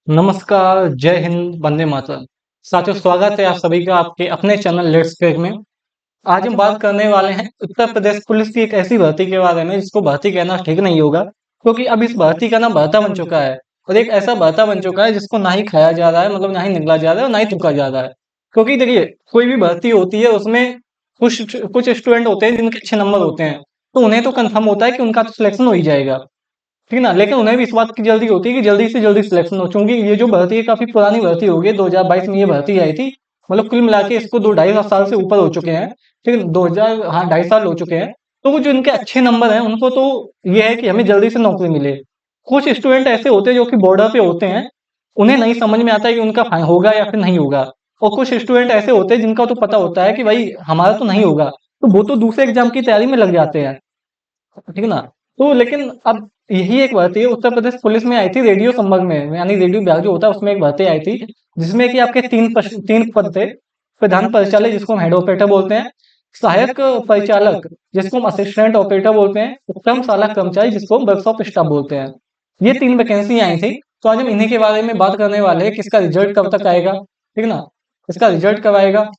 नमस्कार, जय हिंद, वंदे मातरम। साथियों स्वागत है आप सभी का आपके अपने चैनल लेट्स क्रिक में। आज हम बात करने वाले हैं उत्तर प्रदेश पुलिस की एक ऐसी भर्ती के बारे में जिसको भर्ती कहना ठीक नहीं होगा, क्योंकि अब इस भर्ती का नाम भर्ता बन चुका है और एक ऐसा भर्ता बन चुका है जिसको ना ही खाया जा रहा है मतलब ना ही निगला जा रहा है और ना ही थूका जा रहा है। क्योंकि देखिए, कोई भी भर्ती होती है उसमें कुछ कुछ स्टूडेंट होते हैं जिनके अच्छे नंबर होते हैं, तो उन्हें तो कन्फर्म होता है कि उनका तो सिलेक्शन हो ही जाएगा। ठीक है ना? लेकिन उन्हें भी इस बात की जल्दी होती है कि जल्दी से जल्दी सिलेक्शन हो, चूँकि ये जो भर्ती है काफ़ी पुरानी भर्ती हो गई है, 2022 में ये भर्ती आई थी। मतलब कुल मिला के इसको 2 ढाई साल से ऊपर हो चुके हैं, ठीक है? 2000 हाँ, ढाई साल हो चुके हैं। तो वो जो इनके अच्छे नंबर हैं, उनको तो ये है कि हमें जल्दी से नौकरी मिले। कुछ स्टूडेंट ऐसे होते हैं जो कि बॉर्डर पे होते हैं, उन्हें नहीं समझ में आता है कि उनका होगा या फिर नहीं होगा। और कुछ स्टूडेंट ऐसे होते हैं जिनका तो पता होता है कि भाई हमारा तो नहीं होगा, तो वो तो दूसरे एग्ज़ाम की तैयारी में लग जाते हैं। ठीक है ना? तो लेकिन अब यही एक भर्ती है उत्तर प्रदेश पुलिस में आई थी रेडियो संवर्ग में, यानी रेडियो विभाग जो होता है उसमें एक भर्ती आई थी, जिसमें कि आपके 3 पद थे। प्रधान परिचालक जिसको हम हेड ऑपरेटर बोलते हैं, सहायक परिचालक जिसको हम असिस्टेंट ऑपरेटर बोलते हैं, उपक्रमशाला कर्मचारी जिसको हम वर्कशॉप स्टाफ बोलते हैं। ये 3 वैकेंसी आई थी, तो आज हम इन्हीं के बारे में बात करने वाले हैं कि इसका रिजल्ट कब तक आएगा, ठीक है ना? इसका रिजल्ट कब आएगा?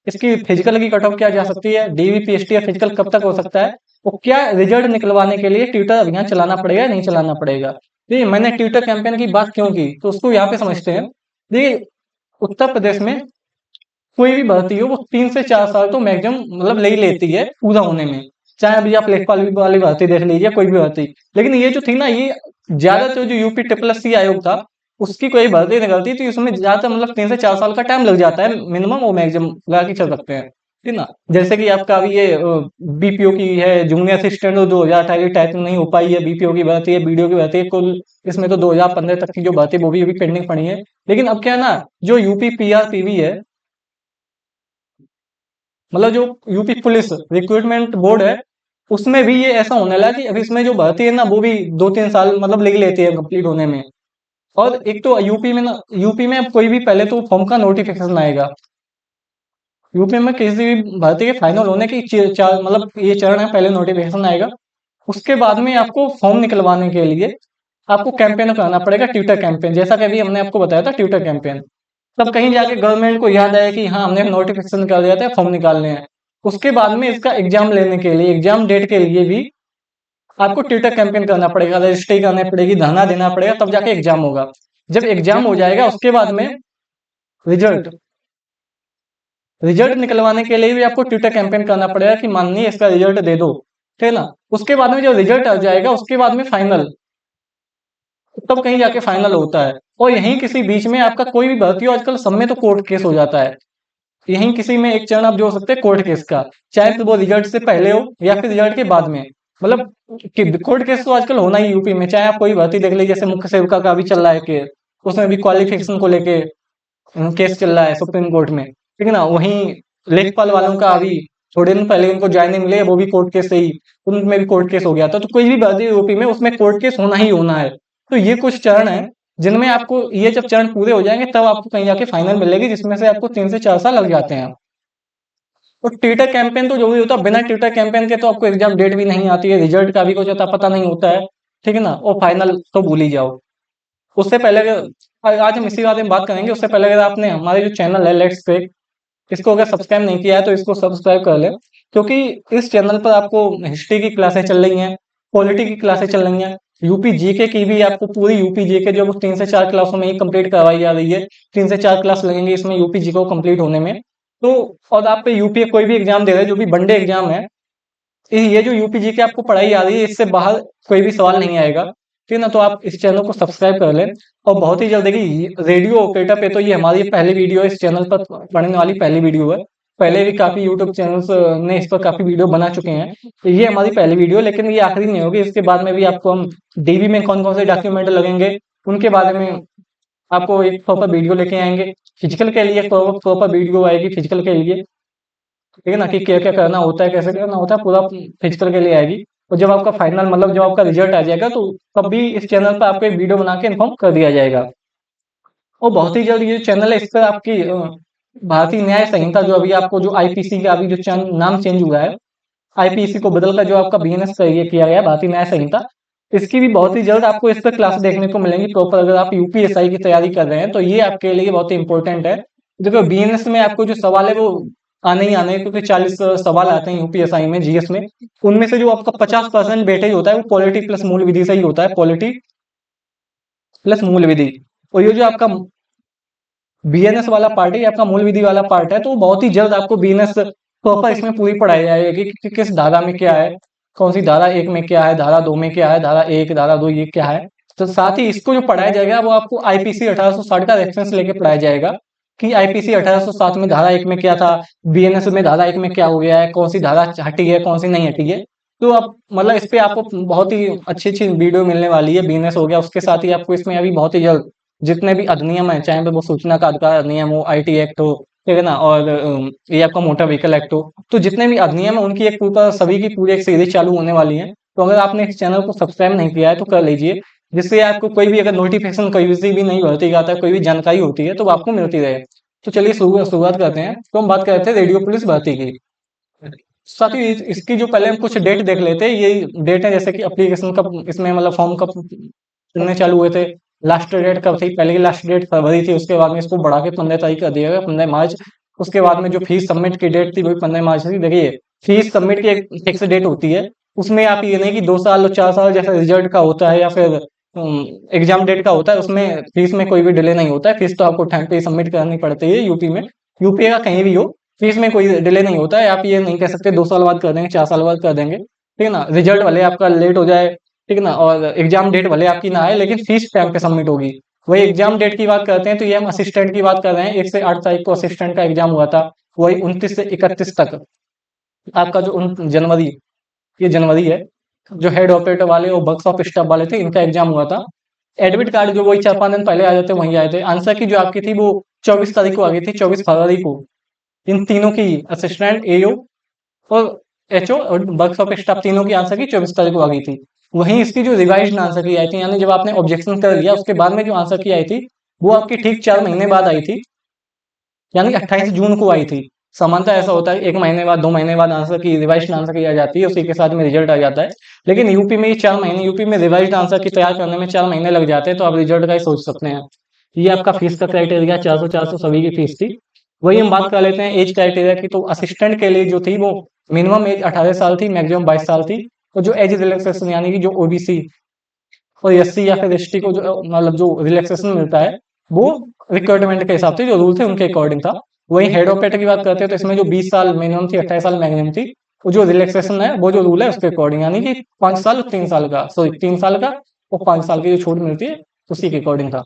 इसकी फिजिकल की कट ऑफ क्या जा सकती है? डीवी, पीएसटी या फिजिकल कब तक हो सकता है? तो क्या रिजल्ट निकलवाने के लिए ट्विटर अभियान चलाना पड़ेगा, नहीं चलाना पड़ेगा? देखिए, मैंने ट्विटर कैंपेन की बात क्यों की, तो उसको यहाँ पे समझते हैं। देखिए, उत्तर प्रदेश में कोई भी भर्ती हो, वो 3 से 4 साल तो मैक्सिमम मतलब ले ही लेती है पूरा होने में। चाहे अभी आप लेखपाल वाली भर्ती देख लीजिए, कोई भी भर्ती। लेकिन ये जो थी ना, ये ज़्यादातर जो यूपी ट्रिपल एससी आयोग था, उसकी कोई भर्ती निकलती थी, उसमें ज़्यादातर मतलब 3 से 4 साल का टाइम लग जाता है मिनिमम और मैक्सिमम लगा के चल सकते हैं। ठीक ना? जैसे कि आपका अभी ये बीपीओ की है, जूनियर असिस्टेंट 2018 टाइपिंग नहीं हो पाई है, बीपीओ की भर्ती है, बीडीओ की भर्ती है, कुल इसमें तो 2015 तक की जो भर्ती वो भी अभी पेंडिंग पड़ी है। लेकिन अब क्या है ना, जो यूपी पीआरपीवी है, मतलब जो यूपी पुलिस रिक्रूटमेंट बोर्ड है, उसमें भी ये ऐसा होने लगा कि अभी इसमें जो भर्ती है ना, वो भी 2-3 साल मतलब ले लेती है कंप्लीट होने में। और एक तो यूपी में अब कोई भी पहले तो फॉर्म का नोटिफिकेशन आएगा। यूपी में किसी भी भर्ती के फाइनल होने की चार मतलब ये चरण है, पहले नोटिफिकेशन आएगा। उसके बाद में आपको फॉर्म निकलवाने के लिए आपको कैंपेन कराना पड़ेगा, ट्विटर कैंपेन, जैसा कि अभी हमने आपको बताया था ट्विटर कैंपेन। तब कहीं जाके गवर्नमेंट को याद आया कि हाँ, हमने नोटिफिकेशन निकाल दिया था, फॉर्म निकालने हैं। उसके बाद में इसका एग्जाम लेने के लिए, एग्जाम डेट के लिए भी आपको ट्विटर कैंपेन करना पड़ेगा, रजिस्ट्री करनी पड़ेगी, धरना देना पड़ेगा, तब जाके एग्जाम होगा। जब एग्जाम हो जाएगा उसके बाद में रिजल्ट रिजल्ट निकलवाने के लिए भी आपको ट्विटर कैंपेन करना पड़ेगा कि माननीय इसका रिजल्ट दे दो, ठीक है ना? उसके बाद में जब रिजल्ट आ जाएगा उसके बाद में फाइनल, तब कहीं जाके फाइनल होता है। और यहीं किसी बीच में आपका कोई भी भर्ती हो, आजकल सब में तो कोर्ट केस हो जाता है। यहीं किसी में एक चरण आप जोड़ सकते हैं कोर्ट केस का, चाहे फिर वो रिजल्ट से पहले हो या फिर रिजल्ट के बाद में। मतलब कि कोर्ट केस तो आजकल होना ही यूपी में, चाहे आप कोई भर्ती देख लीजिए, जैसे मुख्य सेविका का भी चल रहा है केस, उसमें भी क्वालिफिकेशन को लेके केस चल रहा है सुप्रीम कोर्ट में, ठीक है ना? वहीं लेखपाल वालों का अभी थोड़े दिन पहले उनको ज्वाइनिंग मिले, वो भी कोर्ट केस से ही, उनमें भी कोर्ट केस हो गया था। तो कोई भी भर्ती यूपी में उसमें कोर्ट केस होना ही होना है। तो ये कुछ चरण है जिनमें आपको, ये जब चरण पूरे हो जाएंगे तब आपको कहीं जाके फाइनल मिलेगी, जिसमें से आपको 3 से 4 साल लग जाते हैं। और ट्विटर कैंपेन तो जो भी होता है, बिना ट्विटर कैंपेन के तो आपको एग्जाम डेट भी नहीं आती है, रिजल्ट का भी कुछ अता पता नहीं होता है, ठीक है ना? और फाइनल तो भूल ही जाओ। उससे पहले आज हम इसी बारे में बात करेंगे। उससे पहले अगर आपने हमारे जो चैनल है लेट्स क्रिक, इसको अगर सब्सक्राइब नहीं किया है तो इसको सब्सक्राइब कर लें, क्योंकि इस चैनल पर आपको हिस्ट्री की क्लासें चल रही हैं, पॉलिटी की क्लासें चल रही हैं, यूपी जीके की भी आपको पूरी यूपी जीके जो 3 से 4 क्लासों में ही कंप्लीट करवाई जा रही है। 3 से 4 क्लास लगेंगे इसमें यूपी जीके को कंप्लीट होने में। तो और आप पे यूपी कोई भी एग्जाम दे रहे हैं जो भी वनडे एग्जाम है, ये जो यूपी जीके आपको पढ़ाई आ रही है, इससे बाहर कोई भी सवाल नहीं आएगा, ठीक है ना? तो आप इस चैनल को सब्सक्राइब कर लें। और बहुत ही जल्द देखिए, रेडियो ऑपरेटर पे तो ये हमारी पहली वीडियो है, इस चैनल पर पढ़ने वाली पहली वीडियो है। पहले भी काफ़ी यूट्यूब चैनल्स ने इस पर काफ़ी वीडियो बना चुके हैं, तो ये हमारी पहली वीडियो, लेकिन ये आखिरी नहीं होगी। इसके बाद में भी आपको हम डीबी में कौन-कौन से डॉक्यूमेंट लगेंगे, उनके बारे में आपको एक प्रॉपर वीडियो लेके आएँगे। फिजिकल के लिए प्रॉपर वीडियो आएगी फिजिकल के लिए, ठीक है ना? कि क्या-क्या करना होता है, कैसे करना होता है, पूरा फिजिकल के लिए आएगी। और जब आपका फाइनल मतलब जब आपका रिजल्ट आ जाएगा, तो तब भी इस चैनल पे आपको एक वीडियो बना के इन्फॉर्म कर दिया जाएगा। और बहुत ही जल्द ये जो चैनल है इस पर आपकी भारतीय न्याय संहिता, जो अभी आपको जो आईपीसी का अभी जो नाम चेंज हुआ है, आईपीसी को बदल कर जो आपका बीएनएस का ये किया गया है, भारतीय न्याय संहिता, इसकी भी बहुत ही जल्द आपको इस पर क्लास देखने को मिलेंगी प्रॉपर, अगर आप यूपीएसआई की तैयारी कर रहे हैं तो ये आपके लिए बहुत ही इंपॉर्टेंट है। देखो बीएनएस में आपको जो सवाल है वो आने ही आने हैं, क्योंकि 40 सवाल आते हैं यूपीएसआई में जीएस में। उनमें से जो आपका 50% वेटेज होता है वो पॉलिटी प्लस मूल विधि से ही होता है, पॉलिटी प्लस मूल विधि। और ये जो आपका बीएनएस वाला पार्ट है, आपका मूल विधि वाला पार्ट है, तो बहुत ही जल्द आपको बीएनएस प्रॉपर इसमें पूरी पढ़ाई जाएगी कि किस धारा में क्या है, कौन सी धारा एक में क्या है, धारा दो में क्या है, धारा एक धारा दो ये क्या है। तो साथ ही इसको जो पढ़ाया जाएगा वो आपको आईपीसी 1860 का रेफरेंस लेके पढ़ाया जाएगा कि आईपीसी 1807 में धारा एक में क्या था, बीएनएस में धारा एक में क्या हो गया है, कौन सी धारा हटी है, कौन सी नहीं हटी है। तो आप मतलब इस पे आपको बहुत ही अच्छी अच्छी वीडियो मिलने वाली है। बीएनएस हो गया, उसके साथ ही आपको इसमें अभी बहुत ही जल्द जितने भी अधिनियम है, चाहे वो सूचना का अधिकार अधिनियम हो, आईटी एक्ट हो, ठीक है ना, और ये आपका मोटर व्हीकल एक्ट हो, तो जितने भी अधिनियम है उनकी एक पूरा सभी की पूरी एक सीरीज चालू होने वाली है। तो अगर आपने इस चैनल को सब्सक्राइब नहीं किया है तो कर लीजिए, जिससे आपको कोई भी अगर नोटिफिकेशन कहीं से भी नहीं भर्ती का आता है, कोई भी जानकारी होती है तो वो आपको मिलती रहे। तो चलिए शुरुआत करते हैं। तो हम बात कर रहे थे रेडियो पुलिस भर्ती की। साथ ही इसकी जो पहले हम कुछ डेट देख लेते हैं, ये डेट है जैसे कि एप्लीकेशन कब इसमें मतलब फॉर्म कब चलने चालू हुए थे, लास्ट डेट कब थी। पहले की लास्ट डेट फरवरी थी, उसके बाद में इसको बढ़ा के 15 तारीख कर दिया गया, 15 मार्च। उसके बाद में जो फीस सबमिट की डेट थी वही 15 मार्च थी। देखिए फीस सबमिट की एक फिक्स डेट होती है, उसमें आप ये नहीं कि 2 साल और 4 साल जैसा रिजल्ट का होता है या फिर एग्जाम डेट का होता है, उसमें फीस में कोई भी डिले नहीं होता है। फीस तो आपको टाइम पे सबमिट करनी पड़ती है यूपी में, यूपी का कहीं भी हो, फीस में कोई डिले नहीं होता है। आप ये नहीं कह सकते 2 साल बाद कर देंगे, 4 साल बाद कर देंगे, ठीक है ना। रिजल्ट भले आपका लेट हो जाए, ठीक है ना, और एग्जाम डेट भले आपकी ना आए, लेकिन फीस टाइम पे सबमिट होगी। वही एग्जाम डेट की बात करते हैं तो ये हम असिस्टेंट की बात कर रहे हैं। 1 से 8 तारीख को असिस्टेंट का एग्जाम हुआ था, वही 29 से 31 तक आपका जो जनवरी, ये जनवरी है, जो हेड ऑपरेटर वाले और वर्कशॉप स्टाफ वाले थे इनका एग्जाम हुआ था। एडमिट कार्ड जो वही 4-5 दिन पहले आ जाते वहीं आए थे। आंसर की जो आपकी थी वो 24 तारीख को आ गई थी, 24 फरवरी को। इन तीनों की असिस्टेंट, एओ और एचओ और वर्कशॉप स्टाफ तीनों की आंसर की 24 तारीख को आ गई थी। वहीं इसकी जो रिवाइज्ड आंसर की आई थी, यानी जब आपने ऑब्जेक्शन कर लिया उसके बाद में जो आंसर की आई थी वो आपकी ठीक 4 महीने बाद आई थी, यानी 28 जून को आई थी। सामान्यतः ऐसा होता है 1 महीने बाद 2 महीने बाद आंसर की रिवाइज्ड आंसर की आ जाती है, उसी के साथ में रिजल्ट आ जाता है। लेकिन यूपी में ये 4 महीने, यूपी में रिवाइज्ड आंसर की तैयार करने में 4 महीने लग जाते हैं, तो आप रिजल्ट का ही सोच सकते हैं। ये आपका फीस का क्राइटेरिया 400 सभी की फीस थी। वही हम बात कर लेते हैं एज क्राइटेरिया की। तो असिस्टेंट के लिए जो थी वो मिनिमम एज 18 साल थी, मैक्सिमम 22 साल थी। और जो एज रिलैक्सेशन यानी कि जो ओबीसी और एससी या फिर एसटी को जो मतलब जो रिलैक्सेशन मिलता है वो रिक्वायरमेंट के हिसाब से जो रूल थे उनके अकॉर्डिंग था। वही हेड ऑपरेटर की बात करते हैं तो इसमें जो 20 साल मिनिमम थी, 28 साल मैक्सिमम थी। वो जो रिलैक्सेशन है वो जो रूल है उसके अकॉर्डिंग, यानी कि 5 साल और 3 साल का, सॉरी 3 साल का और 5 साल की जो छूट मिलती है उसी के अकॉर्डिंग था।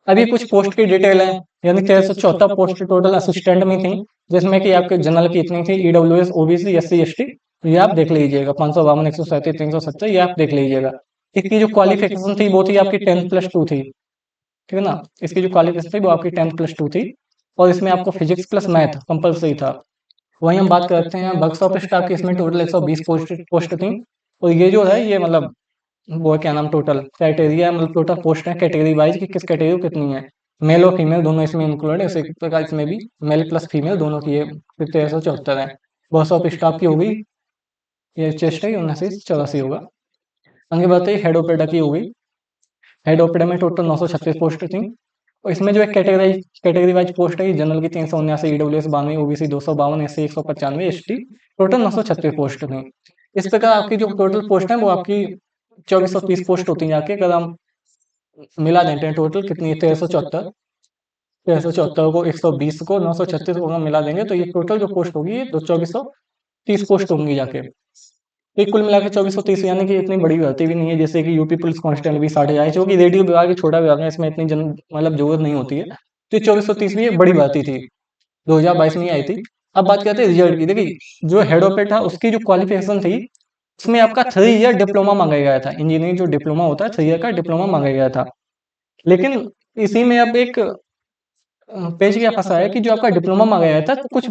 अभी कुछ पोस्ट की डिटेल है, यानी 1374 पोस्ट टोटल असिस्टेंट में थी, जिसमें कि आपके जनरल की इतनी थी, ईडब्ल्यूएस, ओबीसी, एससी, एसटी, ये आप देख लीजिएगा। 552, 137, 370 ये आप देख लीजिएगा। इसकी जो क्वालिफिकेशन थी वो थी आपकी 10+2 थी, ठीक है ना। इसकी जो क्वालिफिकेशन थी वो आपकी 10+2 थी, और इसमें आपको फिजिक्स प्लस मैथ कंपलसरी था। वहीं हम बात करते हैं वर्कशॉप स्टाफ की, इसमें टोटल 120 पोस्ट थी। और ये जो है ये मतलब वो क्या नाम टोटल क्राइटेरिया मतलब टोटल पोस्ट है कैटेगरी वाइज कि किस कैटेगरी को कितनी है। मेल और फीमेल दोनों इसमें इंक्लूड है, उसी प्रकार इसमें भी मेल प्लस फीमेल दोनों की है। 1374 है। वर्कशॉप स्टाफ की होगी ये चेस्ट है 79 84 होगा। आगे बताइए हेड ऑपरेटर की होगी। हेड ऑपरेटर में टोटल 936 पोस्ट थी। और इसमें जो एक कैटेगरी वाइज पोस्ट है, जनरल की 379, EWS 92, OBC 252, SC 195, ST total 936 post थी। इस प्रकार आपकी जो टोटल पोस्ट है वो आपकी 2430 पोस्ट होती है जाके। अगर हम मिला देते हैं टोटल कितनी है, 1374 को 120 को 936 को हम मिला देंगे तो ये टोटल जो पोस्ट होगी ये 2430 पोस्ट होंगी जाके। तो कुल मिला के 2430, यानी कि इतनी बड़ी भर्ती भी नहीं है जैसे कि यूपी पुलिस कांस्टेबल भी 60 आए, जो कि रेडियो विभाग एक छोटा विभाग है, इसमें इतनी मतलब जरूरत नहीं होती है। तो 2430 भी एक बड़ी भर्ती थी, 2022 में आई थी। अब बात करते हैं रिजल्ट की। देखिए जो हेड ऑपरेटर था उसकी जो क्वालिफिकेशन थी उसमें आपका 3 ईयर डिप्लोमा मांगा गया था। इंजीनियरिंग जो डिप्लोमा होता है 3 ईयर का डिप्लोमा मांगा गया था। लेकिन इसी में अब एक पेज क्या फंसा है कि जो आपका डिप्लोमा मांगा गया था तो कुछ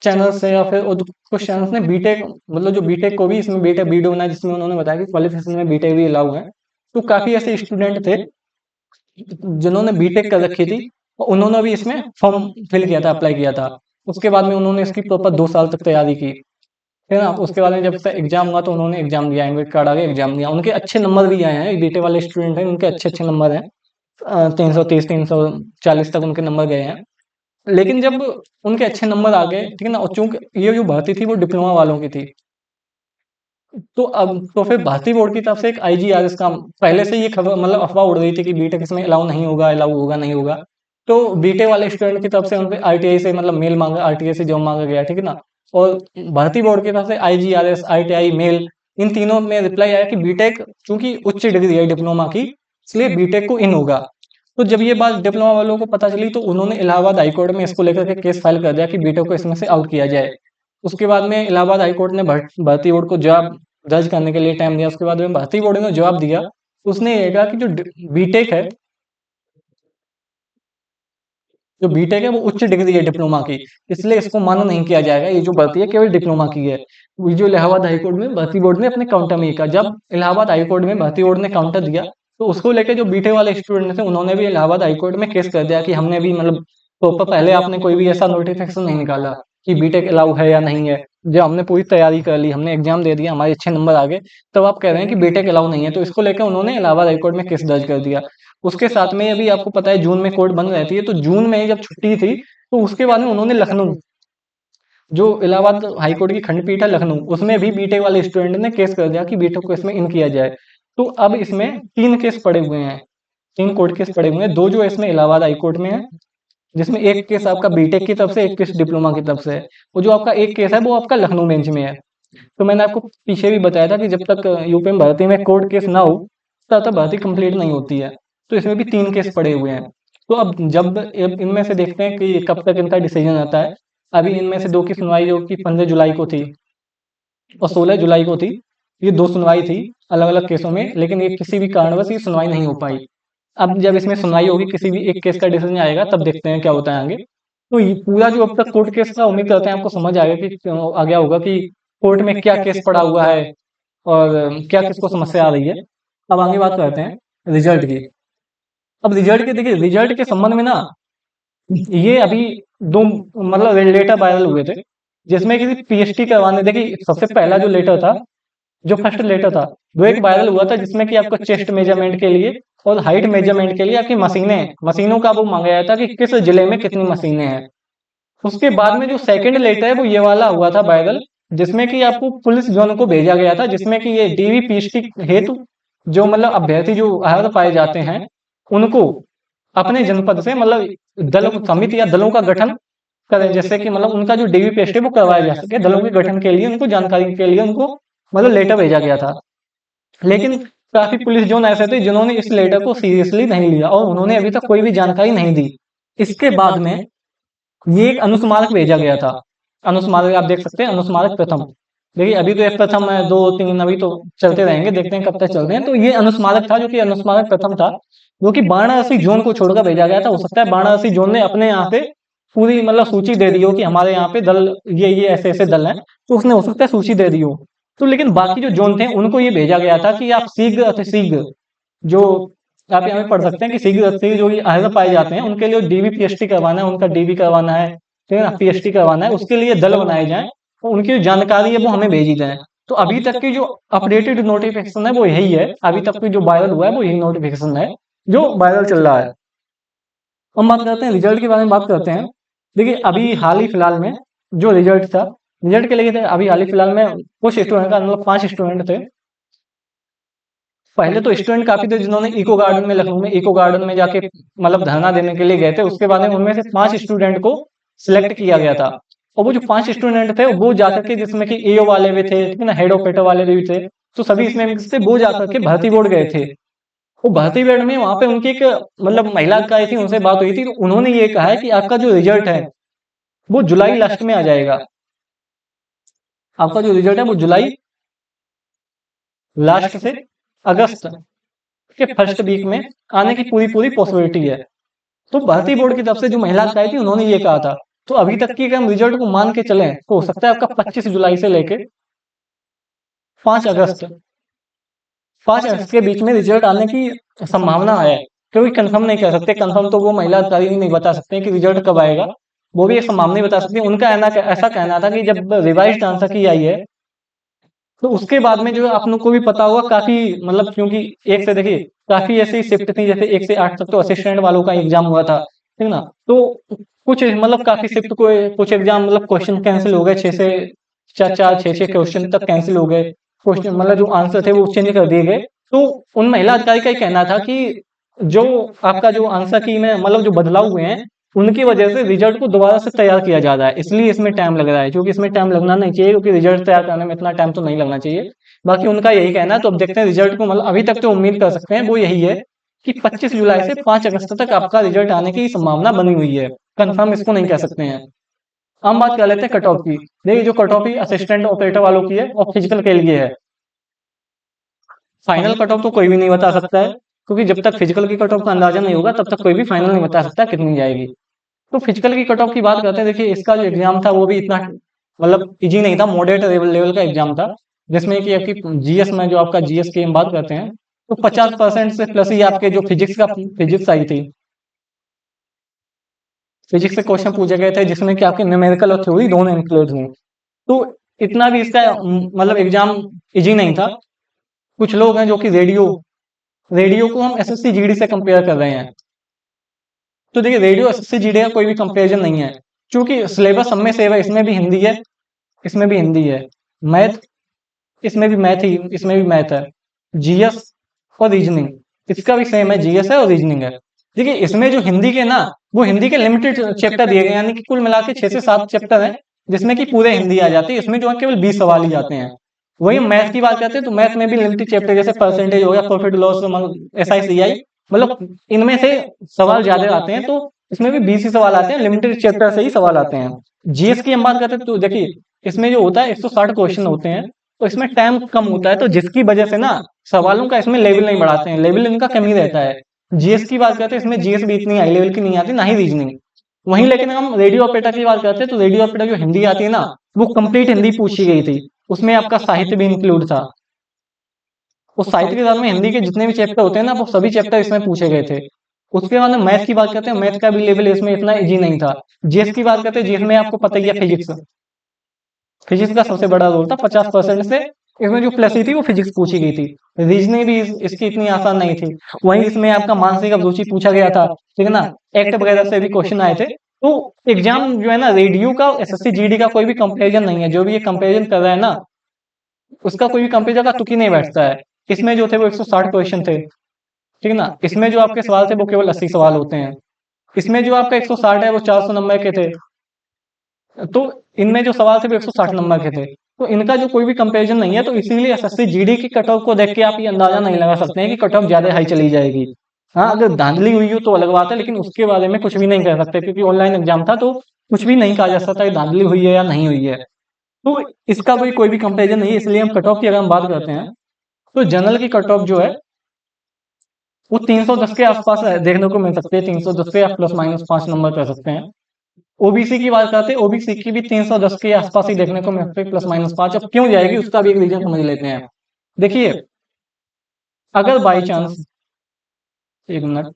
चैनल्स है या फिर कुछ चैनल्स ने बीटेक, मतलब जो बीटेक को भी इसमें बीटेक वीडियो बना जिसमें उन्होंने बताया कि क्वालिफिकेशन में बीटेक भी अलाउ है। तो काफी ऐसे स्टूडेंट थे जिन्होंने बीटेक कर रखी थी और उन्होंने भी इसमें फॉर्म फिल किया था, अप्लाई किया था। उसके बाद में उन्होंने इसकी प्रॉपर 2 साल तक तैयारी की। है ना? उसके बाद में जब से एग्ज़ाम हुआ तो उन्होंने एग्ज़ाम दिया, एडमिट कार्ड आ गया, एग्ज़ाम दिया। उनके अच्छे नंबर भी आए हैं, बीटेक वाले स्टूडेंट हैं, उनके अच्छे-अच्छे नंबर हैं। 330 340 तक उनके नंबर गए हैं। लेकिन जब उनके अच्छे नंबर आ गए, ठीक है ना? और चूँकि ये जो भर्ती थी वो डिप्लोमा वालों की थी। तो अब तो फिर भारतीय बोर्ड की तरफ से एक आईजीआरएस का पहले से ये खबर मतलब अफ़वाह उड़ रही थी कि बीटेक इसमें अलाउ नहीं होगा, अलाउ होगा, नहीं होगा। तो बीटेक वाले स्टूडेंट की तरफ से उनपे आरटीआई से मतलब मेल माँगा, आरटीआई से जॉब माँगा गया, ठीक है ना? और भारतीय बोर्ड की तरफ से आईजीआरएस, आरटीआई, मेल इन तीनों में रिप्लाई आया कि बीटेक चूँकि उच्च डिग्री है डिप्लोमा की, इसलिए बीटेक को इन होगा। तो जब ये बात डिप्लोमा वालों को पता चली तो उन्होंने इलाहाबाद हाई कोर्ट में इसको लेकर के केस फाइल कर दिया कि बीटेक को इसमें से आउट किया जाए। उसके बाद में इलाहाबाद हाई कोर्ट ने भारतीय बोर्ड को जवाब दर्ज करने के लिए टाइम दिया। उसके बाद में भारतीय बोर्ड ने जवाब दिया। उसने ये कहा कि जो बीटेक है वो उच्च डिग्री है डिप्लोमा की, इसलिए इसको मान्य नहीं किया जाएगा। ये जो भर्ती है केवल डिप्लोमा की है। वो जो इलाहाबाद हाई कोर्ट में भर्ती बोर्ड ने अपने काउंटर में ये कहा। जब इलाहाबाद हाई कोर्ट में भर्ती बोर्ड ने काउंटर दिया तो उसको लेके जो बीटेक वाले स्टूडेंट थे उन्होंने भी इलाहाबाद हाई कोर्ट में केस कर दिया कि हमने भी मतलब प्रॉपर पहले आपने कोई भी ऐसा नोटिफिकेशन नहीं निकाला कि बीटेक अलाउ है या नहीं है। जब हमने पूरी तैयारी कर ली, हमने एग्जाम दे दिया, हमारे अच्छे नंबर आ गए, तब आप कह रहे हैं कि बीटेक अलाउ नहीं है। तो इसको लेकर उन्होंने इलाहाबाद हाई कोर्ट में केस दर्ज कर दिया। उसके साथ में अभी आपको पता है जून में कोर्ट बंद रहती है, तो जून में जब छुट्टी थी तो उसके बाद में उन्होंने लखनऊ जो इलाहाबाद हाई कोर्ट की खंडपीठ है लखनऊ, उसमें भी बीटेक वाले स्टूडेंट ने केस कर दिया कि बीटेक को इसमें इन किया जाए। तो अब इसमें 3 केस पड़े हुए हैं, 3 कोर्ट केस पड़े हुए हैं, 2 जो इसमें इलाहाबाद हाई कोर्ट में है, जिसमें एक केस आपका बीटेक की तरफ से, एक केस डिप्लोमा की तरफ से है। वो जो आपका एक केस है वो आपका लखनऊ बेंच में है। तो मैंने आपको पीछे भी बताया था कि जब तक यूपी में भर्ती में कोर्ट केस ना हो, तब तक भर्ती कंप्लीट नहीं होती है। तो इसमें भी 3 केस पड़े हुए हैं। तो अब इनमें से देखते हैं कि कब तक इनका डिसीजन आता है। अभी इनमें से 2 की सुनवाई जो कि 15 जुलाई को थी और 16 जुलाई को थी। ये 2 सुनवाई थी अलग-अलग केसों में, लेकिन ये किसी भी कारणवश ये सुनवाई नहीं हो पाई। अब जब इसमें सुनवाई होगी, किसी भी एक केस का डिसीजन आएगा, तब देखते हैं क्या होता है आगे। तो ये पूरा जो अब तक कोर्ट केस था, उम्मीद करते हैं आपको समझ आ गया कि आ गया होगा कि कोर्ट में क्या केस पड़ा हुआ है और क्या किसको समस्या आ रही है। अब आगे बात करते हैं रिजल्ट की। अब रिजल्ट के देखिए, रिजल्ट के संबंध में ना ये अभी 2 मतलब लेटर वायरल हुए थे, जिसमें कि पीएचडी करवाने देखिए सबसे पहला जो लेटर था, जो फर्स्ट लेटर था, वो एक वायरल हुआ था जिसमें कि आपको चेस्ट मेजरमेंट के लिए और हाइट मेजरमेंट के लिए आपकी मशीनों का वो मांगा गया था कि किस जिले में कितनी मशीनें हैं। उसके बाद में जो सेकंड लेटर है वो ये वाला हुआ था वायरल, जिसमें कि आपको पुलिस जोन को भेजा गया था, जिसमें कि ये डीवी पीएचडी हेतु जो मतलब अभ्यर्थी जो अर्हता पाए जाते हैं, उनको अपने जनपद से मतलब दलों समिति या दलों का गठन करें, जैसे कि मतलब उनका जो डीवी पीएचडी वो करवाया जा सके। दलों के गठन के लिए उनको जानकारी के लिए उनको मतलब लेटर भेजा गया था। लेकिन काफी पुलिस जोन ऐसे थे जिन्होंने इस लेटर को सीरियसली नहीं लिया और उन्होंने अभी तक कोई भी जानकारी नहीं दी। इसके बाद में ये एक अनुस्मारक भेजा गया था। अनुस्मारक आप देख सकते हैं, अनुस्मारक प्रथम। देखिए अभी तो एक प्रथम है, 2 3 अभी तो चलते रहेंगे, देखते हैं कब तक चलते हैं। तो ये अनुस्मारक था जो कि अनुस्मारक प्रथम था, जो कि वाराणसी जोन को छोड़कर भेजा गया था। हो सकता है वाराणसी जोन ने अपने यहाँ पे पूरी मतलब सूची दे दी हो कि हमारे यहाँ पे दल ये ऐसे-ऐसे दल हैं, तो उसने हो सकता है सूची दे दी हो। तो लेकिन बाकी जो जोन थे उनको ये भेजा गया था कि आप शीघ्र अतिशीघ्र जो आप यहाँ पे पढ़ सकते हैं कि शीघ्र अतिशीघ्र जो ये अर्हता पाए जाते हैं उनके लिए डीवी पीएचडी करवाना है, उनका डीवी करवाना है, ठीक है ना, पीएचडी करवाना है, उसके लिए दल बनाए जाएँ और उनकी जो जानकारी है वो हमें भेजी जाए। तो अभी तक की जो अपडेटेड नोटिफिकेशन है वो यही है, अभी तक की जो वायरल हुआ है वो यही नोटिफिकेशन है जो वायरल चल रहा है। हम बात करते हैं रिजल्ट के बारे में बात करते हैं। देखिए अभी हाल ही फिलहाल में जो रिजल्ट था, रिजल्ट के लिए थे अभी हाल ही फिलहाल में कुछ स्टूडेंट का मतलब 5 स्टूडेंट थे। पहले तो स्टूडेंट काफी थे जिन्होंने इको गार्डन में, लखनऊ में इको गार्डन में जाके मतलब धरना देने के लिए गए थे। उसके बाद में उनमें से 5 स्टूडेंट को सिलेक्ट किया गया था और वो जो 5 स्टूडेंट थे वो जाकर के, जिसमें कि एओ वाले भी थे, ठीक है ना, हेड ऑफ पेटर वाले भी थे, तो सभी इसमें मिक्स थे। वो जाकर के भर्ती बोर्ड गए थे। वो भर्ती बोर्ड में वहां पे उनकी एक मतलब महिला अधिकारी थी, उनसे बात हुई थी, तो उन्होंने ये कहा है कि आपका जो रिजल्ट है वो जुलाई लास्ट में आ जाएगा। आपका जो रिजल्ट है वो जुलाई लास्ट से अगस्त के फर्स्ट वीक में आने की पूरी पूरी पॉसिबिलिटी है। तो भारतीय बोर्ड की तरफ से जो महिला अधिकारी थी उन्होंने ये कहा था। तो अभी तक की अगर हम रिजल्ट को मान के चलें तो हो सकता है आपका 25 जुलाई से लेके 5 अगस्त 5 अगस्त के बीच में रिजल्ट आने की संभावना है। क्योंकि कंफर्म नहीं कर सकते, कंफर्म तो वो महिला अधिकारी नहीं बता सकते कि रिजल्ट कब आएगा, वो भी एक संभावना नहीं बता सकते। उनका ऐसा कहना था कि जब रिवाइज्ड आंसर की आई है तो उसके बाद में जो है आप लोग को भी पता होगा काफ़ी मतलब क्योंकि एक से देखिए काफ़ी ऐसी शिफ्ट थी जैसे 1 से 8 तक तो असिस्टेंट वालों का एग्ज़ाम हुआ था, ठीक ना? तो कुछ मतलब काफ़ी शिफ्ट को कुछ एग्ज़ाम मतलब क्वेश्चन कैंसल हो गए 6 से 4-4 6-6 क्वेश्चन तक कैंसल हो गए। क्वेश्चन मतलब जो आंसर थे वो चेंज कर दिए गए। तो उन महिला अधिकारी का ये कहना था कि जो आपका जो आंसर की में मतलब जो बदलाव हुए हैं, उनकी वजह से रिजल्ट को दोबारा से तैयार किया जा रहा है, इसलिए इसमें टाइम लग रहा है, क्योंकि इसमें टाइम लगना नहीं चाहिए क्योंकि रिजल्ट तैयार करने में इतना टाइम तो नहीं लगना चाहिए। बाकी उनका यही कहना है, तो अब देखते हैं रिजल्ट को मतलब अभी तक तो उम्मीद कर सकते हैं वो यही है कि 25 जुलाई से 5 अगस्त तक आपका रिजल्ट आने की संभावना बनी हुई है। कन्फर्म इसको नहीं कह सकते हैं। हम बात कर लेते हैं कट ऑफ की। देखिए जो कट ऑफ ही असिस्टेंट ऑपरेटर वालों की है और फिजिकल के लिए है। फाइनल कट ऑफ तो कोई भी नहीं बता सकता है, क्योंकि जब तक फिजिकल की कट ऑफ का अंदाजा नहीं होगा तब तक कोई भी फाइनल नहीं बता सकता कितनी जाएगी। तो फिजिकल की कट ऑफ की बात करते हैं, देखिए इसका जो एग्जाम था वो भी इतना मतलब इजी नहीं था, मॉडरेट लेवल का एग्जाम था, जिसमें कि आपकी जीएस में जो आपका जीएस की हम बात करते हैं तो 50% से प्लस ही आपके जो फिजिक्स आई थी। फिजिक्स से क्वेश्चन पूछे गए थे जिसमें कि आपके न्यूमेरिकल और थ्योरी दोनों इंक्लूड हुए। तो इतना भी इसका मतलब एग्जाम इजी नहीं था। कुछ लोग हैं जो कि रेडियो रेडियो को हम एसएससी जीडी से कंपेयर कर रहे हैं। तो देखिए रेडियो एसएससी जीडी का कोई भी कंपेरिजन नहीं है, क्योंकि सिलेबस सब में सेम है, इसमें भी हिंदी है, इसमें भी हिंदी है, मैथ इसमें भी मैथ ही इसमें भी मैथ है, जीएस और रीजनिंग इसका भी सेम है, जीएस है और रीजनिंग है। देखिए इसमें जो हिंदी के ना वो हिंदी के लिमिटेड चैप्टर दिए गए, यानी कि कुल मिला के 6 से 7 चैप्टर हैं जिसमें कि पूरे हिंदी आ जाती है, इसमें जो है केवल 20 सवाल ही जाते हैं। वही मैथ की बात करते हैं तो मैथ में भी लिमिटेड चैप्टर जैसे परसेंटेज हो गया, प्रॉफिट लॉस, SI CI, मतलब इनमें से सवाल ज्यादा आते हैं, तो इसमें भी 20 ही सवाल आते हैं, लिमिटेड चैप्टर से ही सवाल आते हैं। जीएस की हम बात करते हैं तो देखिए इसमें जो होता है 160 क्वेश्चन होते हैं, तो इसमें टाइम कम होता है, तो जिसकी वजह से ना सवालों का इसमें लेवल नहीं बढ़ाते हैं, लेवल इनका कम ही रहता है। जीएस की बात करते हैं इसमें जीएस भी इतनी हाई लेवल की नहीं आती, ना ही रीजनिंग। वहीं लेकिन हम रेडियो ऑपरेटर की बात करते हैं तो रेडियो ऑपरेटर जो हिंदी आती है ना वो कंप्लीट हिंदी पूछी गई थी, उसमें आपका साहित्य भी इंक्लूड था। उस साहित्य के साथ में हिंदी के जितने भी चैप्टर होते हैं ना वो सभी चैप्टर इसमें पूछे गए थे। उसके बाद में मैथ की बात करते हैं, मैथ का भी लेवल इसमें इतना इजी नहीं था। जीएस की बात करते हैं, जीएस में आपको पता ही है फिजिक्स, फिजिक्स का सबसे बड़ा रोल था, 50% से इसमें जो प्लस ही थी वो फिजिक्स पूछी गई थी। रीजनिंग भी इसकी इतनी आसान नहीं थी। वहीं इसमें आपका मानसिक अभिरुचि पूछा गया था, ठीक है ना, एक्ट वगैरह से भी क्वेश्चन आए थे। तो एग्जाम जो है ना रेडियो का एसएससी जीडी का कोई भी कंपैरिजन नहीं है, जो भी ये कंपैरिजन कर रहा है ना उसका कोई भी कंपैरिजन का तुक ही नहीं बैठता है। इसमें जो थे वो 160 क्वेश्चन थे, ठीक है ना, इसमें जो आपके सवाल थे वो केवल 80 सवाल होते हैं। इसमें जो आपका 160 है वो 400 नंबर के थे, तो इनमें जो सवाल थे वो 160 नंबर के थे। तो इनका जो कोई भी कंपैरिजन नहीं है, तो इसीलिए एसएससी जीडी की कट ऑफ को देख के आप ये अंदाजा नहीं लगा सकते हैं कि कट ऑफ ज्यादा हाई चली जाएगी। हाँ अगर धांधली हुई हो तो अलग बात है, लेकिन उसके बारे में कुछ भी नहीं कह सकते क्योंकि ऑनलाइन एग्जाम था, तो कुछ भी नहीं कहा जा सकता कि धांधली हुई है या नहीं हुई है। तो इसका कोई भी कंपेरिजन नहीं है, इसलिए हम कट ऑफ की अगर हम बात करते हैं तो जनरल की कट ऑफ जो है वो 310 के आसपास देखने को मिल सकती है, 310 से आप प्लस माइनस 5 नंबर कर सकते हैं। ओबीसी की बात करते हैं, ओबीसी की भी 310 के आसपास ही देखने को मिलती है, प्लस माइनस 5। अब क्यों जाएगी उसका भी एक रीजन समझ लेते हैं। देखिए अगर बाई चांस, एक मिनट,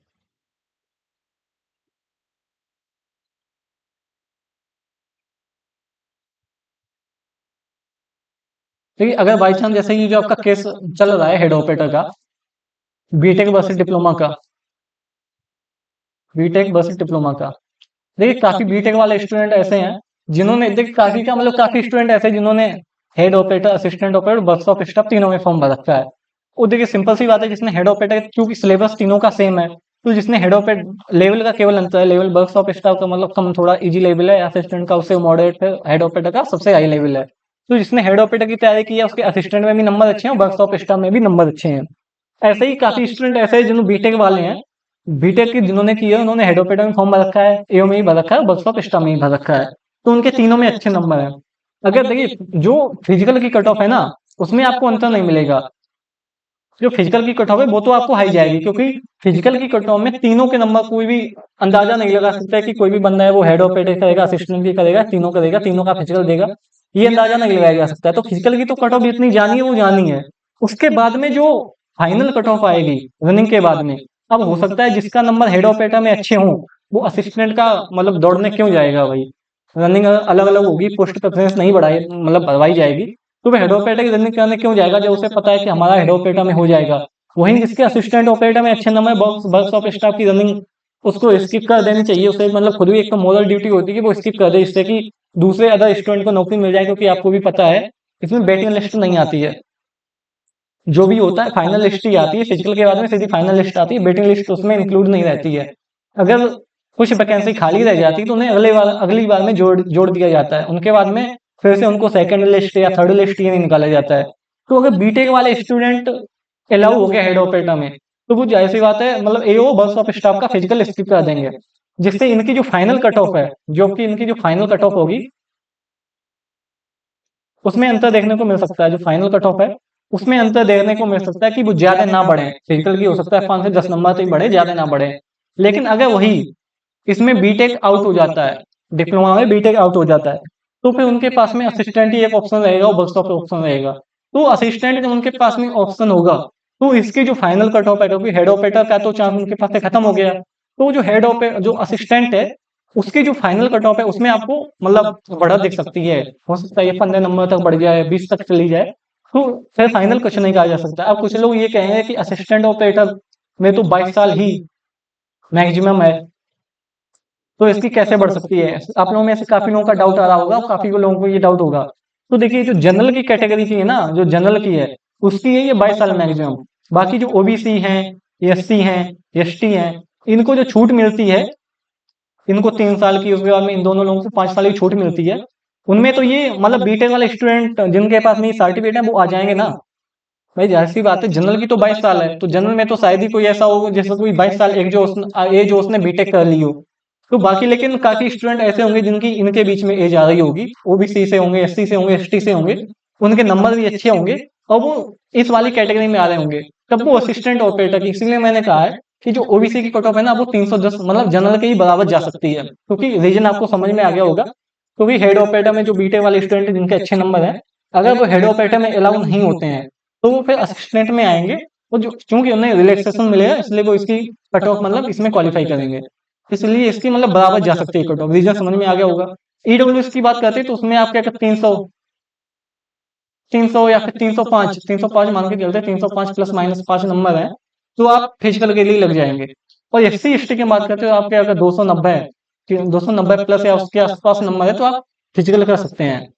देखिए अगर बाई चांस जैसे ये जो आपका केस चल रहा है हेड ऑपरेटर का, बीटेक वर्सेस डिप्लोमा का, बीटेक वर्सेस डिप्लोमा का, देखिए काफी बीटेक वाले स्टूडेंट ऐसे हैं जिन्होंने, देखिए काफी का मतलब काफी स्टूडेंट ऐसे हैं जिन्होंने head operator, assistant operator, workshop staff तीनों में फॉर्म भर रखा है। वो देखिए सिंपल सी बात है, जिसने हेड ऑपरेटर, क्योंकि सिलेबस तीनों का सेम है, तो जिसने हेड ऑपरेटर लेवल का केवल अंतर है, लेवल वर्कशॉप स्टाफ का मतलब कम थोड़ा इजी लेवल है, असिस्टेंट का उससे मॉडरेट है, हेड ऑपरेटर का सबसे हाई लेवल है। तो जिसने हेड ऑपरेटर की तैयारी की है उसके असिस्टेंट में भी नंबर अच्छे हैं, वर्कशॉप स्टाफ में भी नंबर अच्छे हैं। ऐसे ही काफी स्टूडेंट ऐसे हैं जिन्होंने बीटेक वाले हैं, बीटेक की जिन्होंने की है उन्होंने हेड ऑपरेटर में फॉर्म भर रखा है, एओ में ही भर रखा है, वर्कशॉप स्टाफ में ही भर रखा है, तो उनके तीनों में अच्छे नंबर है। अगर देखिए जो फिजिकल की कट ऑफ है ना उसमें आपको अंतर नहीं मिलेगा, जो फिजिकल की कट ऑफ है वो तो आपको हाई जाएगी, क्योंकि फिजिकल की कट ऑफ में तीनों के नंबर कोई भी अंदाजा नहीं लगा सकता है कि कोई भी बंदा है वो हेड ऑपरेटर करेगा, असिस्टेंट भी करेगा, तीनों का फिजिकल देगा, ये अंदाजा नहीं लगाया जा सकता है। तो फिजिकल की तो कट ऑफ जितनी जानी है वो जानी है। उसके बाद में जो फाइनल कट ऑफ आएगी रनिंग के बाद में, अब हो सकता है जिसका नंबर हेड ऑपरेटर में अच्छे हों वो असिस्टेंट का मतलब दौड़ने क्यों जाएगा भाई, रनिंग अलग अलग होगी, पोस्ट प्रेफरेंस नहीं बढ़ाई मतलब बढ़वाई जाएगी, तो वो हेड ऑपरेटर की रनिंग करने क्यों जाएगा जब उसे पता है कि हमारा हेड ऑपरेटर में हो जाएगा। वहीं जिसके असिस्टेंट ऑपरेटर में अच्छे नंबर, वर्क्स ऑफ स्टाफ की रनिंग उसको स्किप कर देनी चाहिए। उसे मतलब खुद भी एक तो मोरल ड्यूटी होती है कि वो स्किप कर दे, इससे कि दूसरे अदर स्टूडेंट को नौकरी मिल जाए। क्योंकि आपको भी पता है इसमें वेटिंग लिस्ट नहीं आती है, जो भी होता है फाइनल लिस्ट ही आती है। फिजिकल के बाद में सीधी फाइनल लिस्ट आती है, वेटिंग लिस्ट उसमें इंक्लूड नहीं रहती है। अगर कुछ वैकेंसी खाली रह जाती है तो उन्हें अगली बार में जोड़ दिया जाता है। उनके बाद में फिर से उनको सेकंड लिस्ट या थर्ड लिस्ट ये नहीं निकाला जाता है। तो अगर बीटेक वाले स्टूडेंट अलाउ हो गया हेड ऑपरेटर में, तो वो जाहिर सी बात है मतलब एओ बस ऑफ स्टाफ का फिजिकल स्किप कर देंगे, जिससे इनकी जो फाइनल कट ऑफ है, जो कि इनकी जो फाइनल कट ऑफ होगी उसमें अंतर देखने को मिल सकता है। जो फाइनल कट ऑफ है उसमें अंतर देखने को मिल सकता है कि वो ज्यादा ना बढ़े। फिजिकल की हो सकता है 5 से 10 नंबर तक बढ़े, ज्यादा ना बढ़े। लेकिन अगर वही इसमें बीटेक आउट हो जाता है, डिप्लोमा में बीटेक आउट हो जाता है, तो फिर उनके पास में असिस्टेंट ही एक ऑप्शन रहेगा और वर्कशॉप ऑप्शन रहेगा। तो असिस्टेंट जब उनके पास में ऑप्शन होगा तो इसकी जो फाइनल कट ऑफ है, क्योंकि हेड ऑपरेटर का तो चांस उनके पास से खत्म हो गया, तो जो हेड ऑपरेटर जो असिस्टेंट है उसकी जो फाइनल कट ऑफ है उसमें आपको मतलब बढ़त दिख सकती है। हो सकता है ये 15 नंबर तक बढ़ जाए, 20 तक चली जाए। तो फिर फाइनल कुछ नहीं कहा जा सकता। अब कुछ लोग ये कहेंगे कि असिस्टेंट ऑपरेटर में तो 22 साल ही मैक्सिमम है, तो इसकी कैसे बढ़ सकती है। आप लोगों में से काफी लोगों का डाउट आ रहा होगा, काफी लोगों को ये डाउट होगा। तो देखिए जो जनरल की कैटेगरी की है ना, जो जनरल की है उसकी है ये 22 साल मैक्सिमम। बाकी जो ओबीसी हैं, एससी हैं, एसटी हैं, इनको जो छूट मिलती है, इनको 3 साल की, उसके बाद में इन दोनों लोगों को 5 साल की छूट मिलती है। उनमें तो ये मतलब बीटेक वाले स्टूडेंट जिनके पास में सर्टिफिकेट है वो आ जाएंगे ना। भाई जाहिर सी बात है, जनरल की तो 22 साल है, तो जनरल में तो शायद ही कोई ऐसा हो जैसे कोई 22 साल एक जो उसने बीटेक कर ली हो। तो बाकी लेकिन काफी स्टूडेंट ऐसे होंगे जिनकी इनके बीच में एज आ रही होगी, ओबीसी से होंगे, एससी से होंगे, एसटी से होंगे, उनके नंबर भी अच्छे होंगे और वो इस वाली कैटेगरी में आ रहे होंगे, तब वो असिस्टेंट ऑपरेटर की। इसीलिए मैंने कहा है कि जो ओबीसी की कट ऑफ है ना वो 310 मतलब जनरल के ही बराबर जा सकती है। क्योंकि रीजन आपको समझ में आ गया होगा, क्योंकि हेड ऑपरेटर में जो बीटेक वाले स्टूडेंट जिनके अच्छे नंबर हैं, अगर वो हेड ऑपरेटर में अलाउ नहीं होते हैं तो वो फिर असिस्टेंट में आएंगे। वो जो चूंकि उन्हें रिलैक्सेशन मिलेगा इसलिए वो इसकी कट ऑफ मतलब इसमें क्वालिफाई करेंगे। इसलिए इसकी मतलब बराबर जा सकती है कट ऑफ। रीजन समझ में आ गया होगा। ईडब्ल्यूएस की बात करते हैं तो उसमें आप क्या कहते हैं 300 या फिर 305 मान के चलते, 305 प्लस माइनस 5 नंबर है तो आप फिजिकल के लिए लग जाएंगे। और एससी एसटी की बात करते हो आपके अगर 290 है, 290 प्लस या उसके आसपास नंबर है तो आप फिजिकल कर सकते हैं।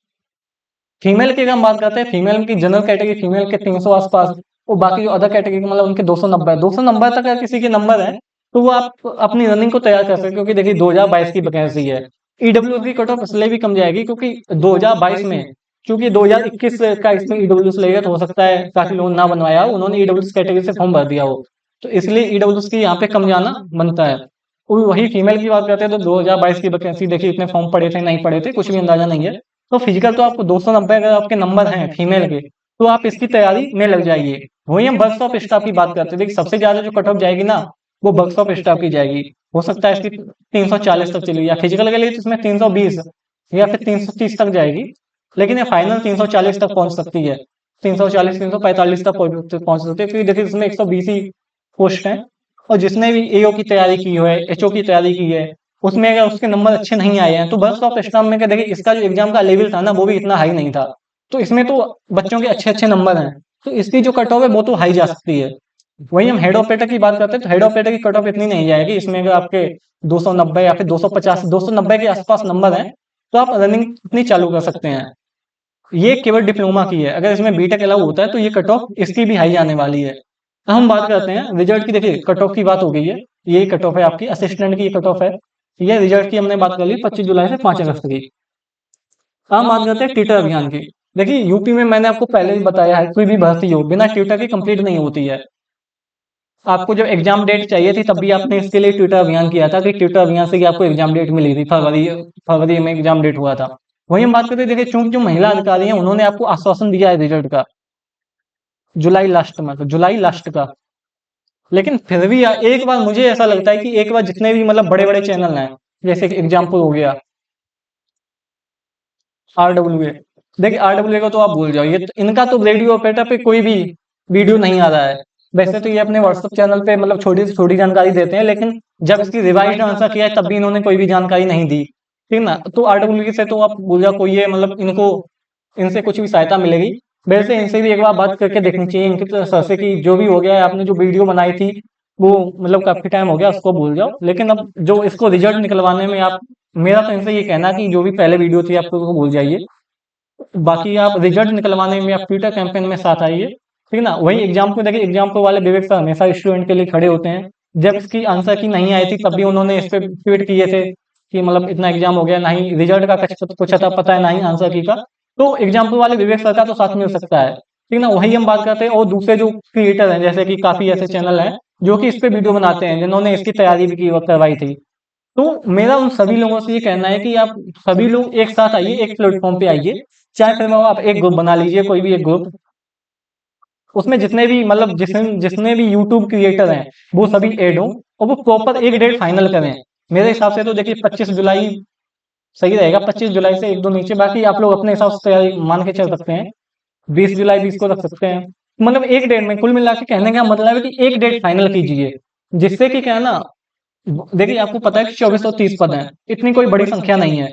फीमेल की अगर हम बात करते हैं, फीमेल की जनरल कैटेगरी फीमेल के 300 आसपास, और बाकी जो अदर कैटेगरी मतलब उनके 290 तक अगर किसी के नंबर है तो वो आप अपनी रनिंग को तैयार कर सकते हैं। क्योंकि देखिए 2022 की वैकेंसी है, ईडब्ल्यू की कट ऑफ इसलिए भी कम जाएगी क्योंकि 2022 में, क्योंकि 2021 का इसमें ईडब्ल्यू लेगा तो हो सकता है काफी लोग ना बनवाया हो, उन्होंने ईडब्ल्यू कैटेगरी से फॉर्म भर दिया हो, तो इसलिए ईडब्ल्यू की यहाँ पे कम जाना बनता है। और वही फीमेल की बात करते हैं तो 2022 की वैकेंसी देखिए इतने फॉर्म पड़े थे नहीं पड़े थे कुछ भी अंदाजा नहीं है। तो फिजिकल तो आपको 290 अगर आपके नंबर हैं फीमेल के तो आप इसकी तैयारी में लग जाइए। वही हम वर्क्स ऑफ स्टाफ की बात करते हैं, देखिए सबसे ज्यादा जो कट ऑफ जाएगी ना वो वर्क्स ऑफ स्टाफ की जाएगी। हो सकता है इसकी 340 तक चली, या फिजिकल के लिए तो इसमें 320 या फिर 330 तक जाएगी, लेकिन ये फाइनल 340 तक पहुंच सकती है। 340 345 तक पहुंच सकती है, क्योंकि देखिए इसमें 120 ही पोस्ट है। और जिसने भी एओ की तैयारी की है, एचओ की तैयारी की है, उसमें अगर उसके नंबर अच्छे नहीं आए हैं तो बस ऑफ स्टाफ में क्या देखिए इसका जो एग्जाम का लेवल था ना वो भी इतना हाई नहीं था, तो इसमें तो बच्चों के अच्छे अच्छे नंबर हैं, तो इसकी जो कट ऑफ है वो तो हाई जा सकती है। वही हम हेड ऑपरेटर की बात करते हैं तो हेड ऑपरेटर की कट ऑफ इतनी नहीं जाएगी। इसमें अगर आपके 290 या फिर 250 290 के आसपास नंबर हैं तो आप रनिंग इतनी चालू कर सकते हैं। ये केवल डिप्लोमा की है, अगर इसमें बीटेक अलाउ होता है तो ये कट ऑफ इसकी भी हाई जाने वाली है। अब हम बात करते हैं रिजल्ट की। देखिए कट ऑफ की बात हो गई है, ये कट ऑफ है आपकी असिस्टेंट की कट ऑफ है। ये रिजल्ट की हमने बात कर ली 25 जुलाई से 5 अगस्त की। अब हम बात करते हैं ट्विटर अभियान की। देखिए यूपी में मैंने आपको पहले भी बताया है, कोई भी भर्ती हो बिना ट्विटर की कंप्लीट नहीं होती है। आपको जब एग्जाम डेट चाहिए थी तब भी आपने इसके लिए ट्विटर अभियान किया था कि ट्विटर अभियान से आपको एग्जाम डेट मिली थी, फरवरी में एग्जाम डेट हुआ था। वही हम बात करते हैं, देखिए चूंकि जो महिला अधिकारी हैं उन्होंने आपको आश्वासन दिया है रिजल्ट का जुलाई लास्ट में, तो जुलाई लास्ट का। लेकिन फिर भी एक बार मुझे ऐसा लगता है कि एक बार जितने भी मतलब बड़े बड़े चैनल हैं, जैसे एग्जाम्पल हो गया RWA, देखिए RWA को तो आप भूल जाओ, ये तो, इनका तो रेडियो ऑपरेटर पे कोई भी वीडियो नहीं आ रहा है। वैसे तो ये अपने व्हाट्सएप चैनल पे मतलब छोटी से छोटी जानकारी देते हैं, लेकिन जब इसकी रिवाइज्ड आंसर किया है तब भी इन्होंने कोई भी जानकारी नहीं दी, ठीक ना। तो RWA से तो आप भूल जाओ, कोई ये मतलब इनको इनसे कुछ भी सहायता मिलेगी। वैसे इनसे भी एक बार बात करके देखनी चाहिए इनके तो सर से कि जो भी हो गया है, आपने जो वीडियो बनाई थी वो मतलब काफ़ी टाइम हो गया, उसको भूल जाओ। लेकिन अब जो इसको रिजल्ट निकलवाने में आप, मेरा तो इनसे ये कहना है कि जो भी पहले वीडियो थी आप उसको भूल जाइए। बाकी आप रिजल्ट निकलवाने में आप ट्विटर कैंपेन में साथ आइए, ठीक है ना। वही एग्जाम को देखिए, एग्जाम को वाले विवेक सर हमेशा स्टूडेंट के लिए खड़े होते हैं। जब इसकी आंसर की नहीं आई थी तब भी उन्होंने इस पे ट्वीट किए थे कि मतलब इतना एग्जाम हो गया, ना ही रिजल्ट का कुछ अता पता है, ना ही आंसर की का। तो एग्जाम्पल वाले विवेक सर का तो साथ मिल सकता है, ठीक है ना। वही हम बात करते हैं। और दूसरे जो क्रिएटर हैं, जैसे कि काफी ऐसे चैनल हैं जो कि इस पे वीडियो बनाते हैं, जिन्होंने इसकी तैयारी भी की करवाई थी। तो मेरा उन सभी लोगों से ये कहना है कि आप सभी लोग एक साथ आइए, एक प्लेटफॉर्म पे आइए। चाहे फिर वो आप एक ग्रुप बना लीजिए, कोई भी एक ग्रुप, उसमें जितने भी मतलब जितने भी यूट्यूब क्रिएटर हैं वो सभी ऐड हों, और वो प्रॉपर एक डेट फाइनल करें। मेरे हिसाब से तो देखिए 25 जुलाई सही रहेगा। 25 जुलाई से एक दो नीचे, बाकी आप लोग अपने हिसाब से तैयारी मान के चल सकते हैं। 20 जुलाई 20 को रख सकते हैं। मतलब एक डेट में, कुल मिला के कहने का मतलब है कि एक डेट फाइनल कीजिए, जिससे कि क्या है ना, देखिए आपको पता है कि 2430 पद हैं, इतनी कोई बड़ी संख्या नहीं है।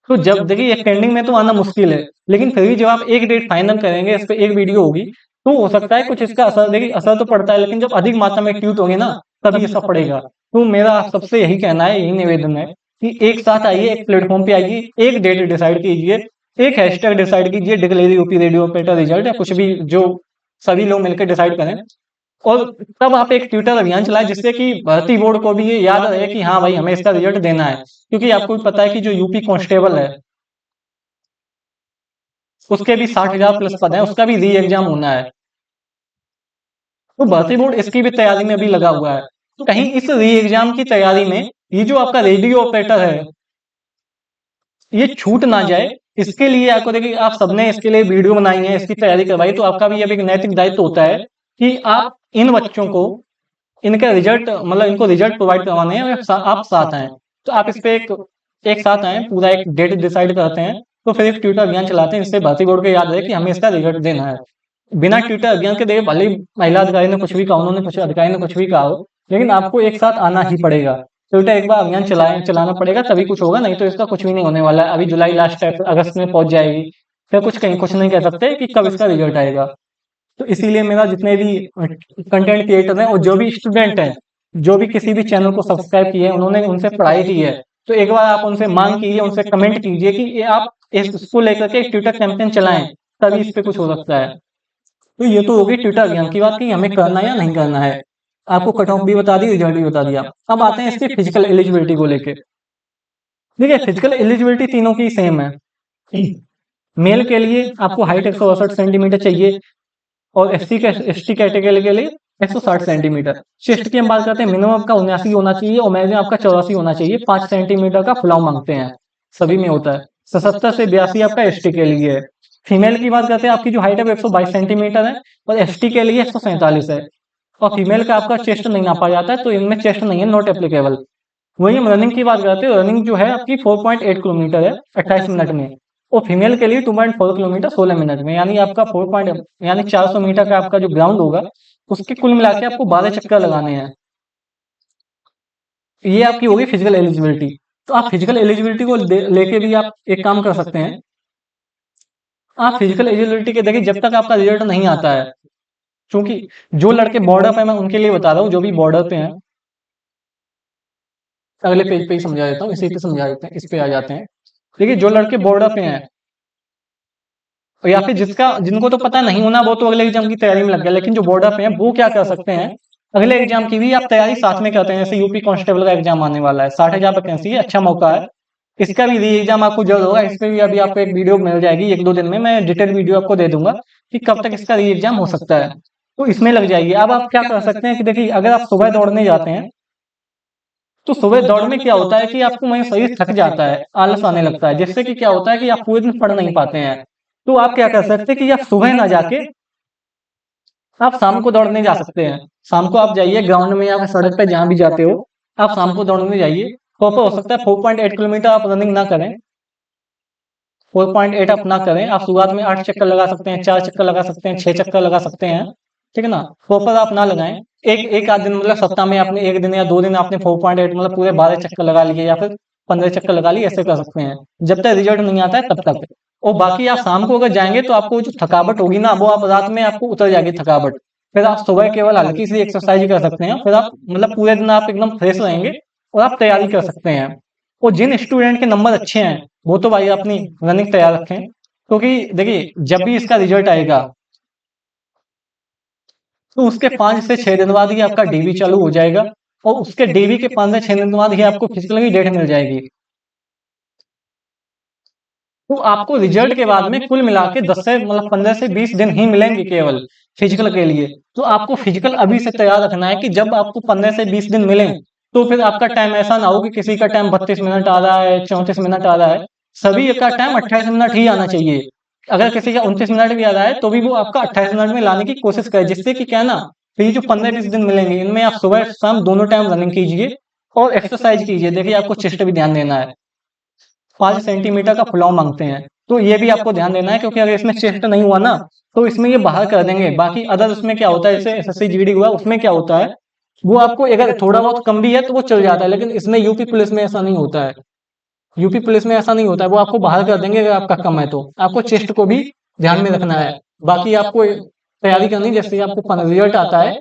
तो जब देखिए एक ट्रेंडिंग में तो आना मुश्किल है, लेकिन फिर भी जब आप एक डेट फाइनल करेंगे, इस पे एक वीडियो होगी, तो हो सकता है कुछ इसका असर, देखिए असर तो पड़ता है, लेकिन जब अधिक मात्रा में ट्वीट होगी ना, तभी असर पड़ेगा। तो मेरा आप सबसे यही कहना है, यही निवेदन है कि एक साथ आइए, एक प्लेटफॉर्म पे आइए, एक डेट डिसाइड कीजिए, एक हैशटैग डिसाइड कीजिए, declare UP radio operator result, या कुछ भी जो सभी लोग मिलकर डिसाइड करें। और तब आप एक ट्विटर अभियान चलाएं, जिससे कि भर्ती बोर्ड को भी ये याद रहे कि हाँ भाई, हमें इसका रिजल्ट देना है। क्योंकि आपको भी पता है कि जो यूपी कांस्टेबल है, उसके भी 60,000 प्लस पद है, उसका भी री एग्जाम होना है। तो भर्ती बोर्ड इसकी भी तैयारी में अभी लगा हुआ है। तो कहीं इस री एग्जाम की तैयारी में ये जो आपका रेडियो ऑपरेटर है, ये छूट ना जाए, इसके लिए आपको देखिए, आप सबने इसके लिए वीडियो बनाई है, इसकी तैयारी करवाई, तो आपका भी अब एक नैतिक दायित्व होता है कि आप इन बच्चों को, इनका रिजल्ट मतलब इनको रिजल्ट प्रोवाइड करवाने हैं, और आप साथ हैं। तो आप इस पे एक साथ आए, पूरा एक डेट डिसाइड करते हैं, तो फिर एक ट्विटर अभियान चलाते हैं, इससे भर्ती बोर्ड को याद रहे कि हमें इसका रिजल्ट देना है। बिना ट्विटर अभियान के देखिए, भले ही महिला अधिकारी ने कुछ भी कहा, उन्होंने कुछ अधिकारी ने कुछ भी कहा हो, लेकिन आपको एक साथ आना ही पड़ेगा। ट्विटर एक बार अभियान चलाना पड़ेगा, तभी कुछ होगा, नहीं तो इसका कुछ भी नहीं होने वाला है। अभी जुलाई लास्ट है, अगस्त में पहुंच जाएगी, फिर कुछ कहीं कुछ नहीं कह सकते कि कब इसका रिजल्ट आएगा। तो इसीलिए मेरा जितने भी कंटेंट क्रिएटर हैं और जो भी स्टूडेंट हैं, जो भी किसी भी चैनल को सब्सक्राइब किए हैं, उन्होंने उनसे पढ़ाई की है, तो एक बार आप उनसे मांग कीजिए, उनसे कमेंट कीजिए कि ये आप इसको लेकर के एक ट्विटर कैंपेन चलाएं, तभी इस पे कुछ हो सकता है। तो ये तो होगी ट्विटर अभियान की बात कि हमें करना है या नहीं करना है। आपको कट ऑफ भी बता दी, रिजल्ट भी बता दिया। अब आते हैं इसकी फिजिकल एलिजिबिलिटी को लेके। देखिए फिजिकल एलिजिबिलिटी तीनों की सेम है। मेल के लिए आपको हाइट 168 सेंटीमीटर चाहिए, और एसटी कैटेगरी के लिए 160 सेंटीमीटर। चेस्ट की हम बात करते हैं, मिनिमम आपका 79 होना चाहिए, और मैक्सिमम आपका 84 होना चाहिए। 5 सेंटीमीटर का फुलाव मांगते हैं, सभी में होता है। 77 से 82 आपका एसटी के लिए है। फीमेल की बात करते हैं, आपकी जो हाइट है वो 122 सेंटीमीटर है, और एसटी के लिए 147 है। और फीमेल का आपका चेस्ट नहीं नापा जाता है, तो इनमें चेस्ट नहीं है, नॉट एप्लीकेबल। वही हम रनिंग की बात करते हैं, रनिंग जो है आपकी 4.8 किलोमीटर है 28 मिनट में, और फीमेल के लिए 2.4 किलोमीटर 16 मिनट में। यानी आपका 400 मीटर का आपका जो ग्राउंड होगा, उसके कुल मिला के आपको 12 चक्कर लगाने हैं। ये आपकी होगी फिजिकल एलिजिबिलिटी। तो आप फिजिकल एलिजिबिलिटी को लेके भी आप एक काम कर सकते हैं। आप फिजिकल एलिजिबिलिटी के देखिए, जब तक आपका रिजल्ट नहीं आता है, क्योंकि जो लड़के बॉर्डर पे, मैं उनके लिए बता रहा हूँ, जो भी बॉर्डर पे हैं, अगले पेज पे ही समझा देता हूँ, इसी पे समझा देते हैं, इस पे आ जाते हैं। देखिए जो लड़के बॉर्डर पे हैं, या फिर जिनको तो पता नहीं होना, वो तो अगले एग्जाम की तैयारी में लग गया, लेकिन जो बॉर्डर पे हैं वो क्या कर सकते हैं, अगले एग्जाम की भी आप तैयारी साथ में करते हैं। जैसे यूपी कांस्टेबल का एग्जाम आने वाला है, 60,000 वैकेंसी है, अच्छा मौका है। इसका भी री एग्जाम आपको जल्द होगा, इस पे भी अभी आपको एक वीडियो मिल जाएगी, एक दो दिन में मैं डिटेल वीडियो आपको दे दूंगा कि कब तक इसका री एग्जाम हो सकता है। तो इसमें लग जाएगी। अब आप क्या कर सकते हैं कि देखिए, अगर आप सुबह दौड़ने जाते हैं, तो सुबह दौड़ में क्या होता है कि आपको वहीं शरीर थक जाता है, आलस आने लगता है, जिससे कि क्या होता है कि आप पूरे दिन पढ़ नहीं पाते हैं। तो आप क्या कर सकते हैं कि आप सुबह ना जाके आप शाम को दौड़ने जा सकते हैं। शाम को आप जाइए ग्राउंड में या फिर सड़क पे जहां भी जाते हो, आप शाम को दौड़ने जाइए। तो हो सकता है 4.8 किलोमीटर आप रनिंग ना करें, 4.8 आप ना करें, आप शुरुआत में 8 चक्कर लगा सकते हैं, 4 चक्कर लगा सकते हैं, 6 चक्कर लगा सकते हैं, ठीक है ना। प्रॉपर आप ना लगाएं। एक आध दिन मतलब सप्ताह में आपने एक दिन या दो दिन आपने 4.8 मतलब पूरे 12 चक्कर लगा लिए, या फिर 15 चक्कर लगा लिए, ऐसे कर सकते हैं, जब तक रिजल्ट नहीं आता है तब तक। और बाकी आप शाम को अगर जाएंगे तो आपको जो थकावट होगी ना, वो आप रात में आपको उतर जाएगी थकावट। फिर आप सुबह केवल हल्की सी एक्सरसाइज कर सकते हैं, फिर आप मतलब पूरे दिन आप एकदम फ्रेश रहेंगे और आप तैयारी कर सकते हैं। और जिन स्टूडेंट के नंबर अच्छे हैं वो तो भाई अपनी रनिंग तैयार रखें, क्योंकि देखिए जब भी इसका रिजल्ट आएगा तो उसके 5 से 6 दिन बाद ही आपका डीवी चालू हो जाएगा, और उसके डीवी के 5 से 6 दिन बाद ही आपको फिजिकल की डेट मिल जाएगी। तो आपको रिजल्ट के बाद में कुल मिला के 10 से मतलब 15 से 20 दिन ही मिलेंगे केवल फिजिकल के लिए। तो आपको फिजिकल अभी से तैयार रखना है कि जब आपको 15 से 20 दिन मिले तो फिर आपका टाइम ऐसा ना हो कि किसी का टाइम 32 मिनट आ रहा है, 34 मिनट आ रहा है। सभी का टाइम 28 मिनट ही आना चाहिए। अगर किसी का 29 मिनट भी आ रहा है तो भी वो आपका 28 मिनट में लाने की कोशिश करे, जिससे कि क्या है ना, तो ये जो 15-20 दिन मिलेंगे इनमें आप सुबह शाम दोनों टाइम रनिंग कीजिए और एक्सरसाइज कीजिए। देखिए आपको चेस्ट भी ध्यान देना है, 5 सेंटीमीटर का फुलाव मांगते हैं, तो ये भी आपको ध्यान देना है, क्योंकि अगर इसमें चेस्ट नहीं हुआ ना तो इसमें ये बाहर कर देंगे। बाकी अदर उसमें क्या होता है, जैसे एसएससी जीडी हुआ उसमें क्या होता है, वो आपको अगर थोड़ा बहुत कम भी है तो वो चल जाता है, लेकिन इसमें यूपी पुलिस में ऐसा नहीं होता है। यूपी पुलिस में ऐसा नहीं होता है, वो आपको बाहर कर देंगे अगर आपका कम है तो। आपको चेस्ट को भी ध्यान में रखना है। बाकी आपको तैयारी करनी, जैसे आपको रिजल्ट आता है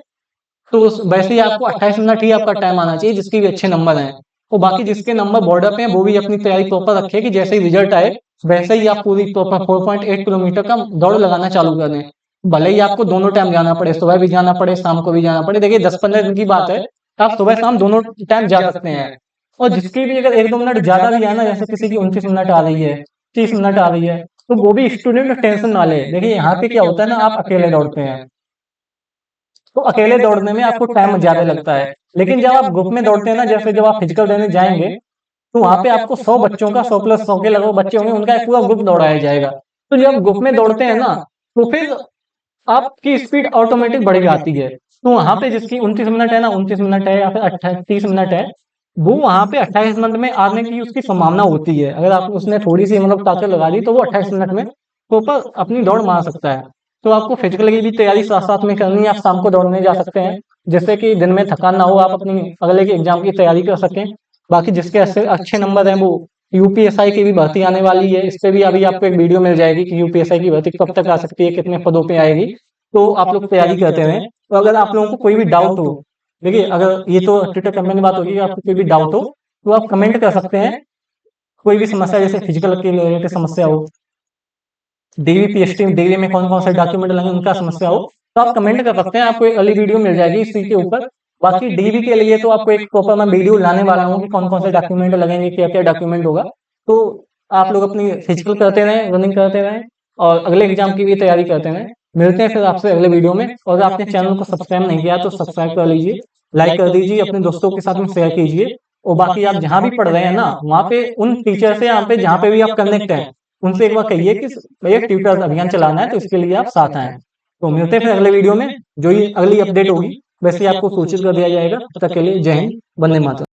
तो वैसे ही आपको 28 मिनट ही आपका टाइम आना चाहिए, जिसके भी अच्छे नंबर हैं। और बाकी जिसके नंबर बॉर्डर पे हैं वो भी अपनी तैयारी प्रॉपर रखे कि जैसे ही रिजल्ट आए वैसे ही आप पूरी प्रॉपर 4.8 किलोमीटर का दौड़ लगाना चालू कर दें। भले ही आपको दोनों टाइम जाना पड़े, सुबह भी जाना पड़े शाम को भी जाना पड़े। देखिए 10-15 दिन की बात है, आप सुबह शाम दोनों टाइम जा सकते हैं। और जिसकी भी अगर 1-2 मिनट ज्यादा भी है ना, जैसे किसी की 29 मिनट आ रही है, 30 मिनट आ रही है, तो वो भी स्टूडेंट टेंशन ना ले। देखिए यहाँ पे क्या होता है ना, आप अकेले दौड़ते हैं तो अकेले दौड़ने में आपको टाइम ज्यादा लगता है, लेकिन जब आप ग्रुप में दौड़ते हैं ना, जैसे जब आप फिजिकल देने जाएंगे तो वहां पे आपको 100 बच्चों का 100+100 के लगभग बच्चे होंगे, उनका एक पूरा ग्रुप दौड़ाया जाएगा। तो जब ग्रुप में दौड़ते हैं ना तो फिर आपकी स्पीड ऑटोमेटिक बढ़ जाती है। तो वहां पे जिसकी 29 मिनट है ना, 29 मिनट है या फिर 30 मिनट है, वो वहां पे 28 मिनट में आने की उसकी संभावना होती है। अगर आप उसने थोड़ी सी मतलब ताकत लगा दी तो वो 28 मिनट में प्रॉपर अपनी दौड़ मार सकता है। तो आपको फिजिकल की भी तैयारी साथ साथ में करनी है। आप शाम को दौड़ने जा सकते हैं, जिससे कि दिन में थकान ना हो, आप अपनी अगले के एग्जाम की तैयारी कर सकें। बाकी जिसके अच्छे नंबर हैं वो यूपीएसआई की भी भर्ती आने वाली है, इस पे भी अभी आपको एक वीडियो मिल जाएगी कि यूपीएसआई की भर्ती कब तक आ सकती है, कितने पदों पे आएगी। तो आप लोग तैयारी करते रहें। तो अगर आप लोगों को कोई भी डाउट हो, देखिए अगर ये तो ट्विटर कमेंट में बात होगी, आपको कोई भी डाउट हो तो आप कमेंट कर सकते हैं। कोई भी समस्या, जैसे फिजिकल के रिलेटेड समस्या हो, डीवी पीएचडी डिग्री में कौन कौन से डॉक्यूमेंट लगे उनका समस्या हो, तो आप कमेंट कर सकते हैं। आपको एक अगली वीडियो मिल जाएगी इसी के ऊपर। बाकी डीवी के लिए तो आपको एक प्रॉपर मैं वीडियो लाने वाला हूँ कि कौन कौन से डॉक्यूमेंट लगेंगे, क्या क्या डॉक्यूमेंट होगा। तो आप लोग अपनी फिजिकल करते रहें, रनिंग करते रहें और अगले एग्जाम की भी तैयारी करते रहें। मिलते हैं फिर आपसे अगले वीडियो में। और अगर आपने चैनल को सब्सक्राइब नहीं किया तो सब्सक्राइब कर लीजिए, लाइक कर दीजिए, अपने दोस्तों के साथ में शेयर कीजिए। और बाकी आप जहाँ भी पढ़ रहे हैं ना, वहाँ पे उन टीचर से यहाँ पे जहाँ पे भी आप कनेक्ट हैं उनसे एक बार कहिए कि भैया ट्यूटर अभियान चलाना है, तो इसके लिए आप साथ आए। तो मिलते हैं फिर अगले वीडियो में, जो ये अगली अपडेट होगी वैसे ही आपको सूचित कर दिया जाएगा। तब तक के लिए जय हिंद, वंदे मातरम।